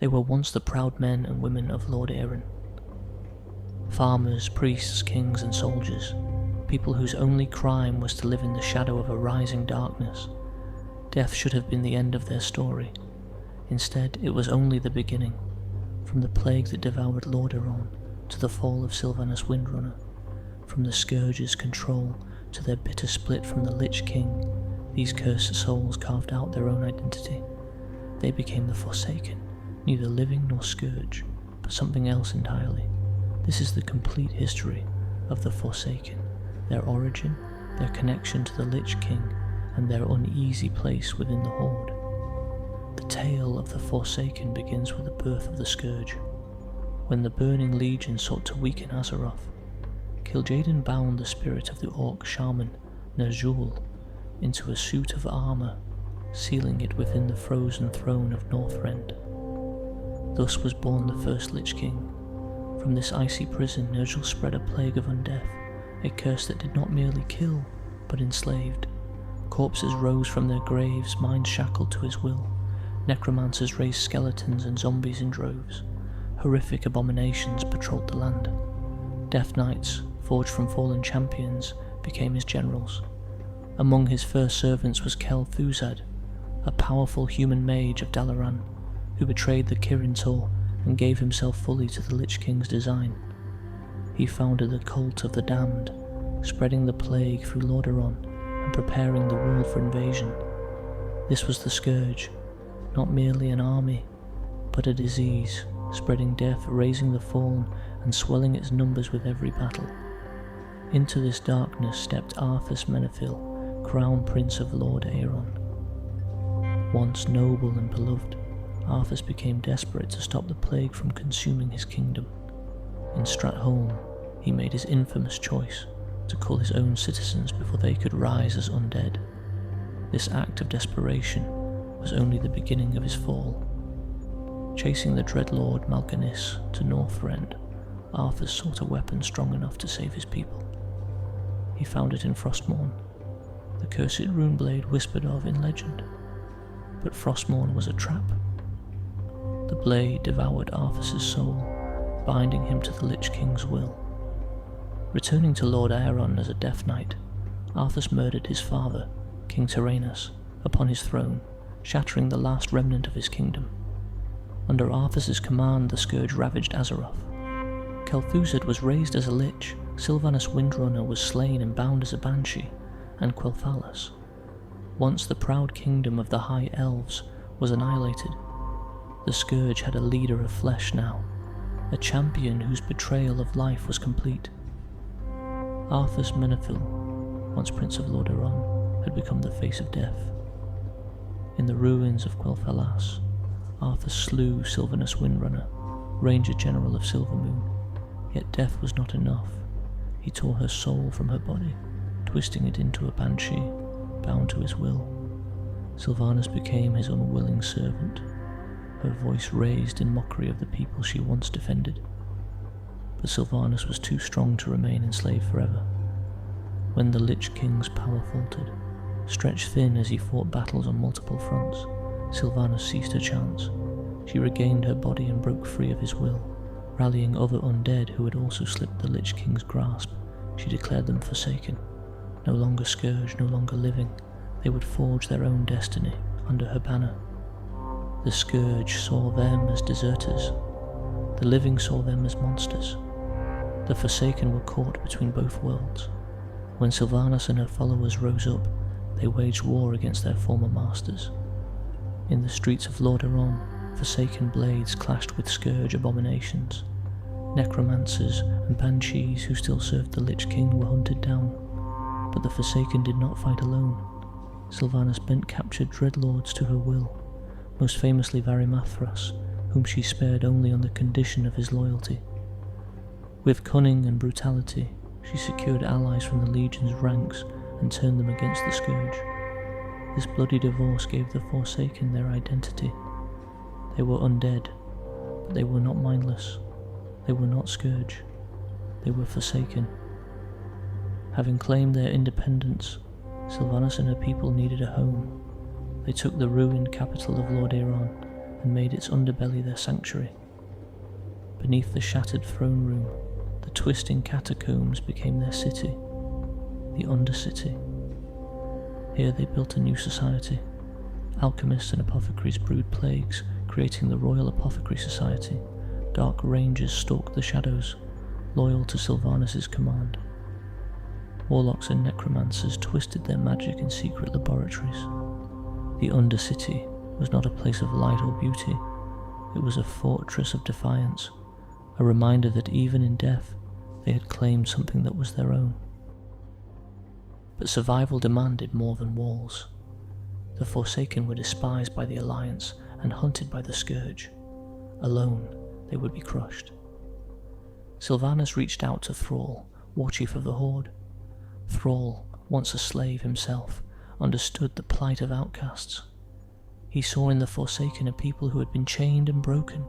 They were once the proud men and women of Lordaeron. Farmers, priests, kings and soldiers, people whose only crime was to live in the shadow of a rising darkness. Death should have been the end of their story. Instead, it was only the beginning. From the plague that devoured Lordaeron to the fall of Sylvanas Windrunner, from the Scourge's control to their bitter split from the Lich King, these cursed souls carved out their own identity. They became the Forsaken, neither living nor Scourge, but something else entirely. This is the complete history of the Forsaken, their origin, their connection to the Lich King, and their uneasy place within the Horde. The tale of the Forsaken begins with the birth of the Scourge. When the Burning Legion sought to weaken Azeroth, Kil'jaeden bound the spirit of the Orc shaman Ner'zhul into a suit of armour, sealing it within the frozen throne of Northrend. Thus was born the first Lich King. From this icy prison, Ner'zhul spread a plague of undeath, a curse that did not merely kill, but enslaved. Corpses rose from their graves, minds shackled to his will. Necromancers raised skeletons and zombies in droves. Horrific abominations patrolled the land. Death Knights, forged from fallen champions, became his generals. Among his first servants was Kel'Thuzad, a powerful human mage of Dalaran, who betrayed the Kirin Tor and gave himself fully to the Lich King's design. He founded the Cult of the Damned, spreading the plague through Lordaeron and preparing the world for invasion. This was the Scourge, not merely an army, but a disease, spreading death, raising the fallen, and swelling its numbers with every battle. Into this darkness stepped Arthas Menethil, Crown Prince of Lordaeron. Once noble and beloved, Arthas became desperate to stop the plague from consuming his kingdom. In Stratholme, he made his infamous choice to kill his own citizens before they could rise as undead. This act of desperation was only the beginning of his fall. Chasing the Dreadlord Mal'Ganis to Northrend, Arthas sought a weapon strong enough to save his people. He found it in Frostmourne, the cursed runeblade whispered of in legend. But Frostmourne was a trap. The blade devoured Arthas' soul, binding him to the Lich King's will. Returning to Lordaeron as a Death Knight, Arthas murdered his father, King Tyrannus, upon his throne, shattering the last remnant of his kingdom. Under Arthas' command, the Scourge ravaged Azeroth. Kel'Thuzad was raised as a Lich, Sylvanas Windrunner was slain and bound as a Banshee, and Quel'Thalas. Once the proud kingdom of the High Elves was annihilated, the Scourge had a leader of flesh now, a champion whose betrayal of life was complete. Arthas Menethil, once Prince of Lordaeron, had become the face of death. In the ruins of Quel'Thalas, Arthas slew Sylvanas Windrunner, Ranger General of Silvermoon. Yet death was not enough. He tore her soul from her body, twisting it into a banshee, bound to his will. Sylvanas became his unwilling servant, her voice raised in mockery of the people she once defended. But Sylvanas was too strong to remain enslaved forever. When the Lich King's power faltered, stretched thin as he fought battles on multiple fronts, Sylvanas ceased her chance. She regained her body and broke free of his will. Rallying other undead who had also slipped the Lich King's grasp, she declared them forsaken. No longer Scourge, no longer living, they would forge their own destiny under her banner. The Scourge saw them as deserters. The living saw them as monsters. The Forsaken were caught between both worlds. When Sylvanas and her followers rose up, they waged war against their former masters. In the streets of Lordaeron, Forsaken blades clashed with Scourge abominations. Necromancers and Banshees who still served the Lich King were hunted down. But the Forsaken did not fight alone. Sylvanas bent captured Dreadlords to her will, most famously Varimathras, whom she spared only on the condition of his loyalty. With cunning and brutality, she secured allies from the Legion's ranks and turned them against the Scourge. This bloody divorce gave the Forsaken their identity. They were undead, but they were not mindless. They were not Scourge. They were Forsaken. Having claimed their independence, Sylvanas and her people needed a home. They took the ruined capital of Lordaeron and made its underbelly their sanctuary. Beneath the shattered throne room, the twisting catacombs became their city, the Undercity. Here they built a new society. Alchemists and apothecaries brewed plagues, creating the Royal Apothecary Society. Dark rangers stalked the shadows, loyal to Sylvanas' command. Warlocks and necromancers twisted their magic in secret laboratories. The Undercity was not a place of light or beauty, it was a fortress of defiance, a reminder that even in death they had claimed something that was their own. But survival demanded more than walls. The Forsaken were despised by the Alliance and hunted by the Scourge. Alone, they would be crushed. Sylvanas reached out to Thrall, war chief of the Horde. Thrall, once a slave himself, understood the plight of outcasts. He saw in the Forsaken a people who had been chained and broken,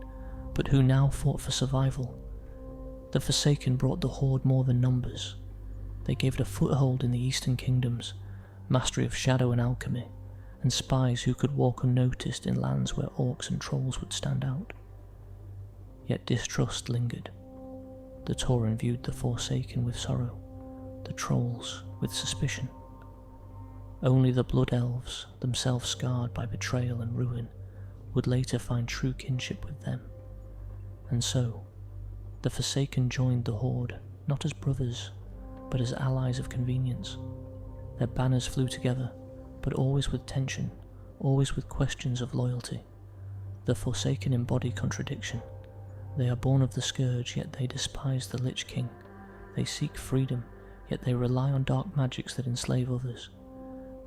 but who now fought for survival. The Forsaken brought the Horde more than numbers. They gave it a foothold in the Eastern Kingdoms, mastery of shadow and alchemy, and spies who could walk unnoticed in lands where orcs and trolls would stand out. Yet distrust lingered. The Tauren viewed the Forsaken with sorrow, the trolls with suspicion. Only the Blood Elves, themselves scarred by betrayal and ruin, would later find true kinship with them. And so, the Forsaken joined the Horde, not as brothers, but as allies of convenience. Their banners flew together, but always with tension, always with questions of loyalty. The Forsaken embody contradiction. They are born of the Scourge, yet they despise the Lich King. They seek freedom, yet they rely on dark magics that enslave others.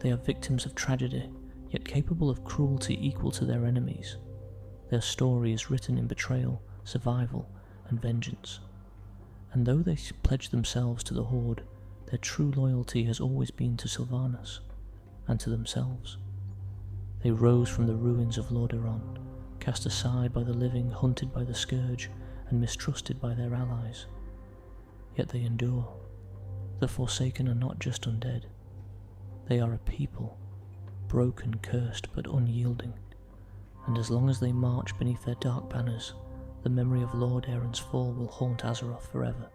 They are victims of tragedy, yet capable of cruelty equal to their enemies. Their story is written in betrayal, survival, and vengeance. And though they pledge themselves to the Horde, their true loyalty has always been to Sylvanas, and to themselves. They rose from the ruins of Lordaeron, cast aside by the living, hunted by the Scourge, and mistrusted by their allies. Yet they endure. The Forsaken are not just undead. They are a people, broken, cursed, but unyielding, and as long as they march beneath their dark banners, the memory of Lordaeron's fall will haunt Azeroth forever.